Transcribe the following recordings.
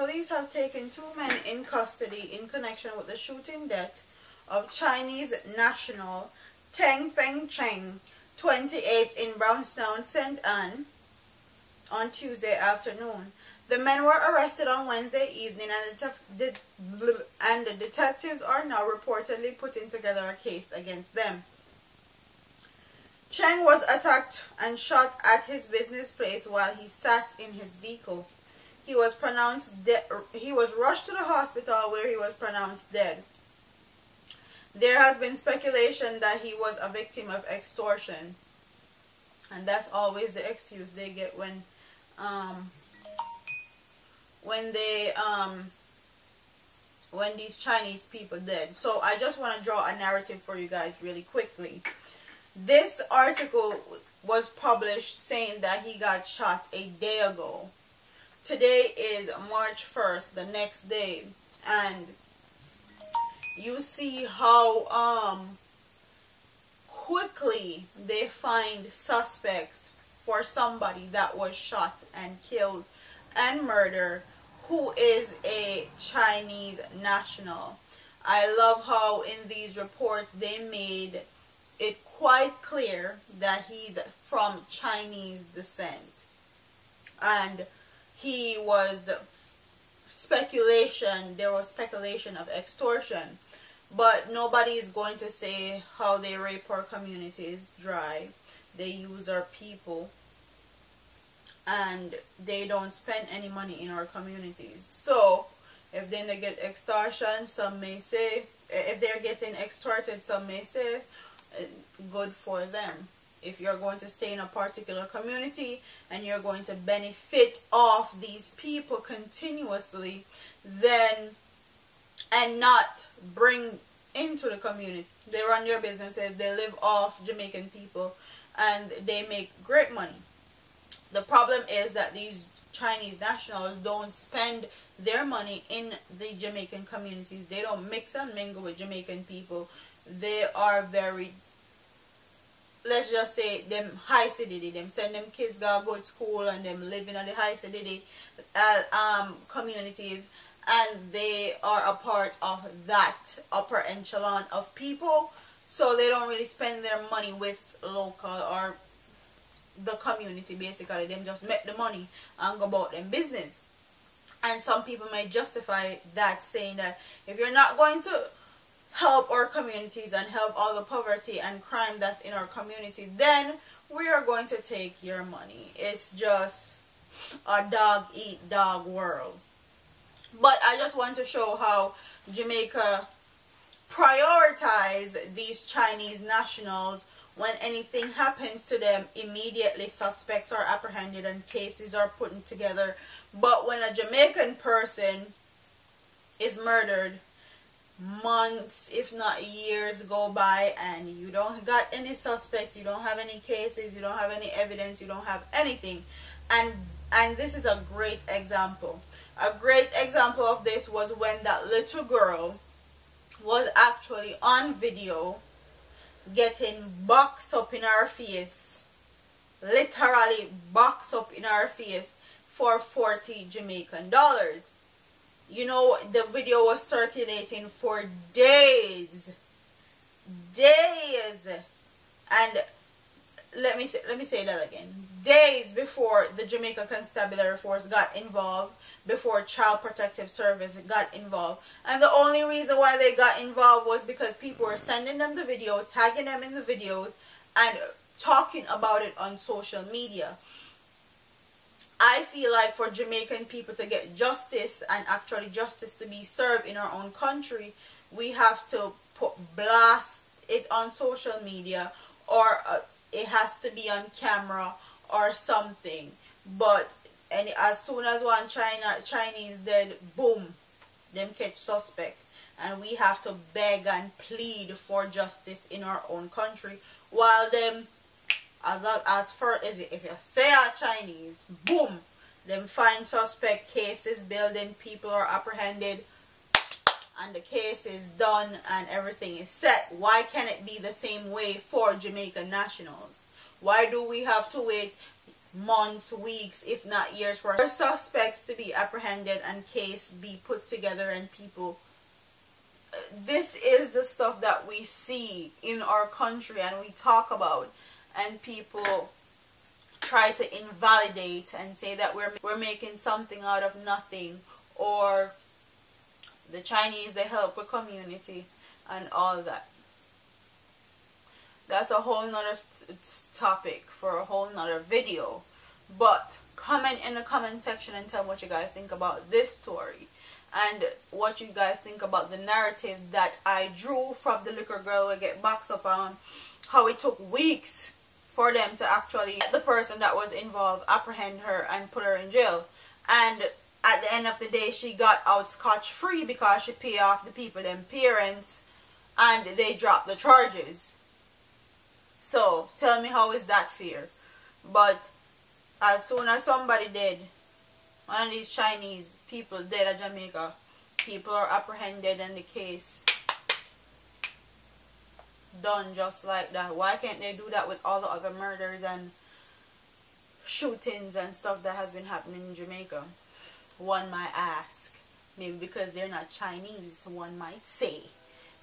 police have taken 2 men in custody in connection with the shooting death of Chinese national Teng Feng Cheng, 28, in Brownstown, St. Anne, on Tuesday afternoon. The men were arrested on Wednesday evening, and the detectives are now reportedly putting together a case against them. Cheng was attacked and shot at his business place while he sat in his vehicle. He was rushed to the hospital where he was pronounced dead. There has been speculation that he was a victim of extortion, and that's always the excuse they get when these Chinese people dead. So I just want to draw a narrative for you guys really quickly. This article was published saying that he got shot a day ago. Today is March 1st, the next day, and you see how quickly they find suspects for somebody that was shot and killed and murdered who is a Chinese national. I love how in these reports they made it quite clear that he's from Chinese descent, and there was speculation of extortion, but nobody is going to say how they rape our communities dry. They use our people, and they don't spend any money in our communities. So if then they get extortion, some may say, if they're getting extorted, some may say, good for them. If you're going to stay in a particular community and you're going to benefit off these people continuously, then, and not bring into the community, they run their businesses, they live off Jamaican people, and they make great money. The problem is that these Chinese nationals don't spend their money in the Jamaican communities. They don't mix and mingle with Jamaican people. They are very, let's just say, them high city. Them send them kids go to school and them live in the high city communities, and they are a part of that upper echelon of people. So they don't really spend their money with local or the community. Basically, them just make the money and go about them business. And some people may justify that, saying that if you're not going to help our communities and help all the poverty and crime that's in our communities, then we are going to take your money. It's just a dog eat dog world. But I just want to show how Jamaica prioritize these Chinese nationals. When anything happens to them, immediately suspects are apprehended and cases are put together. But when a Jamaican person is murdered, months, if not years, go by and you don't got any suspects, you don't have any cases, you don't have any evidence, you don't have anything. And this is a great example. A great example of this was when that little girl was actually on video getting boxed up in her face, literally boxed up in her face, for 40 Jamaican dollars. You know, the video was circulating for days, and let me say that again, days before the Jamaica Constabulary Force got involved, before Child Protective Service got involved. And the only reason why they got involved was because people were sending them the video, tagging them in the videos, and talking about it on social media. I feel like for Jamaican people to get justice, and actually justice to be served in our own country, we have to blast it on social media, or it has to be on camera or something. But as soon as one Chinese dead, boom, them catch suspect, and we have to beg and plead for justice in our own country, while them, if you say a Chinese, boom, them find suspect, cases building, people are apprehended, and the case is done and everything is set. Why can't it be the same way for Jamaican nationals? Why do we have to wait months, weeks, if not years for suspects to be apprehended and case be put together, and people, this is the stuff that we see in our country and we talk about, and people try to invalidate and say that we're making something out of nothing, or the Chinese, they help the community and all that. That's a whole nother topic for a whole nother video. But comment in the comment section and tell me what you guys think about this story, and what you guys think about the narrative that I drew from the little girl who get boxed up on, how it took weeks for them to actually get the person that was involved, apprehend her and put her in jail, and at the end of the day she got out scotch-free because she paid off the people, them parents, and they dropped the charges. So tell me, how is that fair? But as soon as somebody dead, one of these Chinese people dead at Jamaica, people are apprehended and the case done just like that. Why can't they do that with all the other murders and shootings and stuff that has been happening in Jamaica? One might ask. Maybe because they're not Chinese, one might say.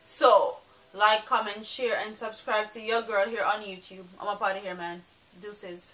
So, like, comment, share, and subscribe to your girl here on YouTube. I'm up out of here, man. Deuces.